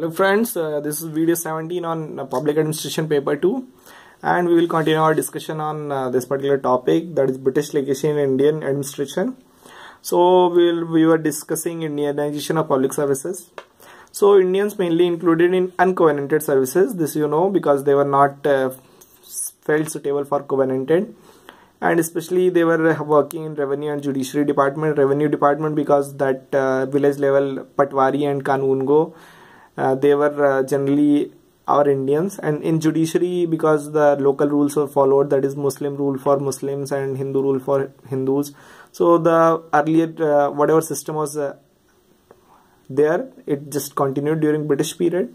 Hello friends, this is video 17 on public administration paper 2, and we will continue our discussion on this particular topic, that is British legacy in Indian administration. So we were discussing Indianization of public services. So Indians mainly included in uncovenanted services, this you know, because they were not felt suitable for covenanted, and especially they were working in revenue and judiciary department. Revenue department because that village level Patwari and Kanungo, they were generally our Indians, and in judiciary because the local rules were followed, that is Muslim rule for Muslims and Hindu rule for Hindus. So the earlier whatever system was there, it just continued during British period.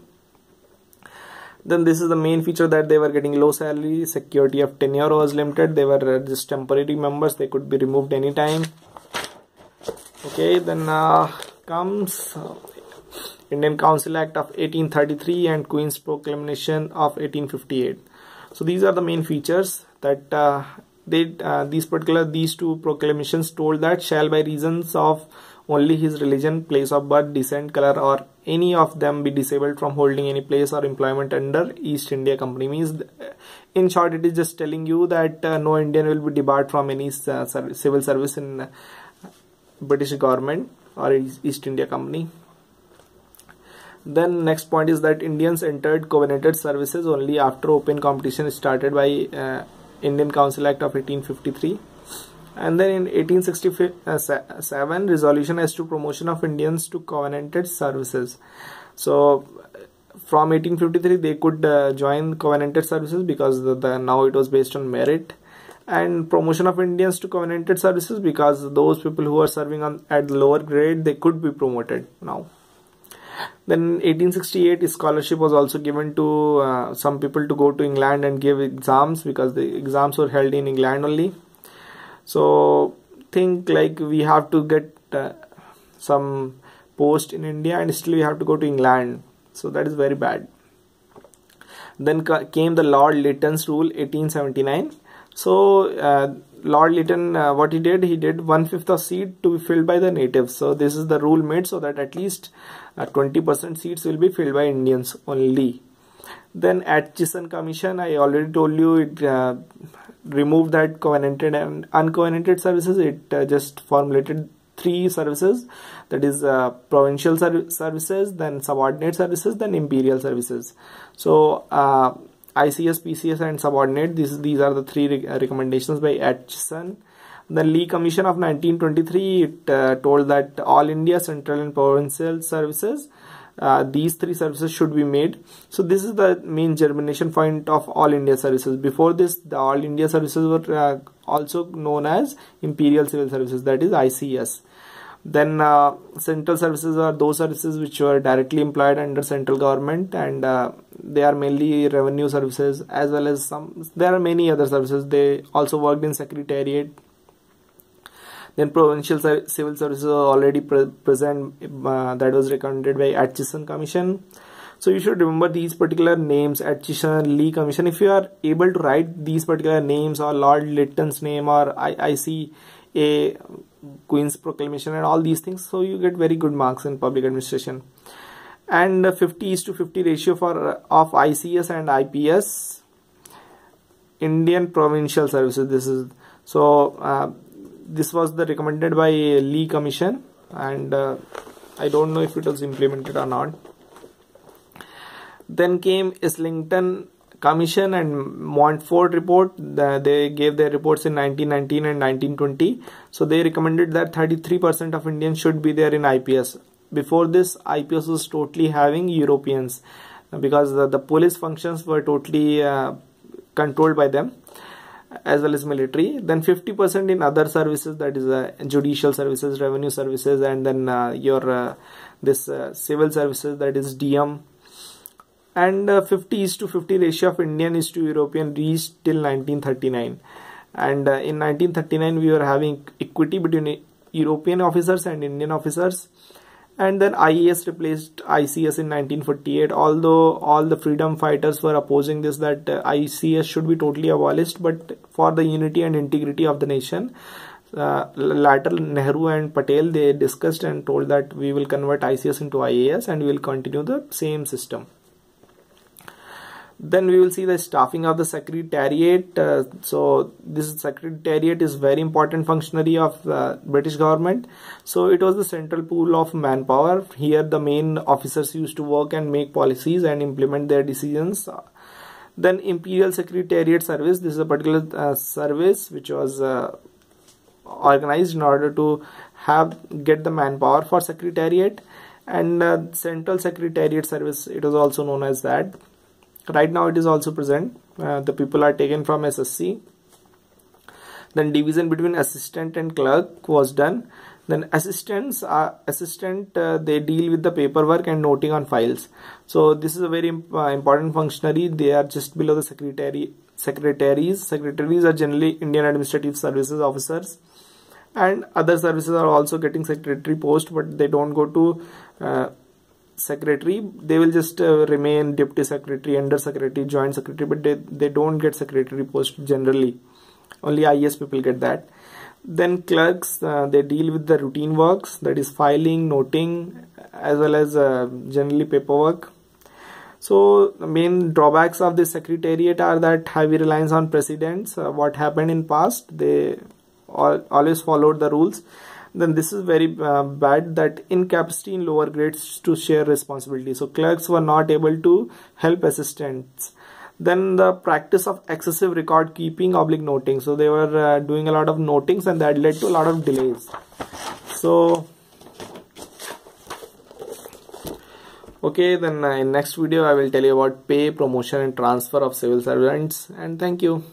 Then this is the main feature, that they were getting low salary, security of tenure was limited, they were just temporary members, they could be removed anytime. Okay, then comes Indian Council Act of 1833 and Queen's Proclamation of 1858. So these are the main features that these two proclamations told that shall by reasons of only his religion, place of birth, descent, color, or any of them be disabled from holding any place or employment under East India Company. Means, in short, it is just telling you that no Indian will be debarred from any civil service in British government or East India Company. Then next point is that Indians entered covenanted services only after open competition started by Indian Council Act of 1853. And then in 1867 resolution as to promotion of Indians to covenanted services. So from 1853 they could join covenanted services because now it was based on merit, and promotion of Indians to covenanted services because those people who are serving at the lower grade, they could be promoted now. Then 1868 scholarship was also given to some people to go to England and give exams, because the exams were held in England only. So think like we have to get some post in India and still we have to go to England. So that is very bad. Then came the Lord Lytton's rule 1879. So Lord Lytton, what he did 1/5 of seat to be filled by the natives. So this is the rule made so that at least 20% seats will be filled by Indians only. Then Atchison Commission, I already told you, it removed that covenanted and uncovenanted services. It just formulated 3 services, that is provincial services, then subordinate services, then imperial services. So ICS, PCS and subordinate, these are the 3 recommendations by Atchison. The Lee Commission of 1923, it told that all India central and provincial services, these 3 services should be made. So this is the main germination point of all India services. Before this, the all India services were also known as imperial civil services, that is ICS. Then central services are those services which were directly employed under central government, and they are mainly revenue services, as well as there are many other services. They also worked in secretariat. Then provincial civil services are already present, that was recommended by Atchison Commission. So you should remember these particular names, Atchison, Lee Commission. If you are able to write these particular names, or Lord Lytton's name, or ICA, Queen's Proclamation, and all these things, so you get very good marks in public administration. And 50:50 ratio of ICS and IPS, Indian Provincial Services. This is so. This was the recommended by Lee Commission, and I don't know if it was implemented or not. Then came Islington Commission and Montfort report. They gave their reports in 1919 and 1920. So they recommended that 33% of Indians should be there in IPS. Before this, IPS was totally having Europeans, because the police functions were totally controlled by them, as well as military. Then 50% in other services, that is judicial services, revenue services, and then this civil services, that is DM. And 50:50 ratio of Indian is to European reached till 1939. And in 1939 we were having equity between European officers and Indian officers. And then IAS replaced ICS in 1948, although all the freedom fighters were opposing this, that ICS should be totally abolished, but for the unity and integrity of the nation, Later Nehru and Patel, they discussed and told that we will convert ICS into IAS and we will continue the same system. Then we will see the staffing of the secretariat. So this secretariat is very important functionary of British government. So it was the central pool of manpower. Here the main officers used to work and make policies and implement their decisions. Then Imperial Secretariat Service. This is a particular service which was organized in order to get the manpower for secretariat. And Central Secretariat Service, it was also known as that. Right now it is also present. The people are taken from SSC. Then division between assistant and clerk was done. Then assistants they deal with the paperwork and noting on files. So this is a very important functionary. They are just below the secretaries. Secretaries are generally Indian Administrative Services officers, and other services are also getting secretary post, but they don't go to secretary. They will just remain deputy secretary, under secretary, joint secretary, but they don't get secretary post generally. Only IAS people get that. Then clerks, they deal with the routine works, that is filing, noting, as well as generally paperwork. So the main drawbacks of this secretariat are that heavy reliance on precedents. What happened in past, they always followed the rules. Then this is very bad, that incapacity in lower grades to share responsibility. So clerks were not able to help assistants. Then the practice of excessive record keeping / noting. So they were doing a lot of notings, and that led to a lot of delays. So okay, then in next video I will tell you about pay, promotion and transfer of civil servants, and thank you.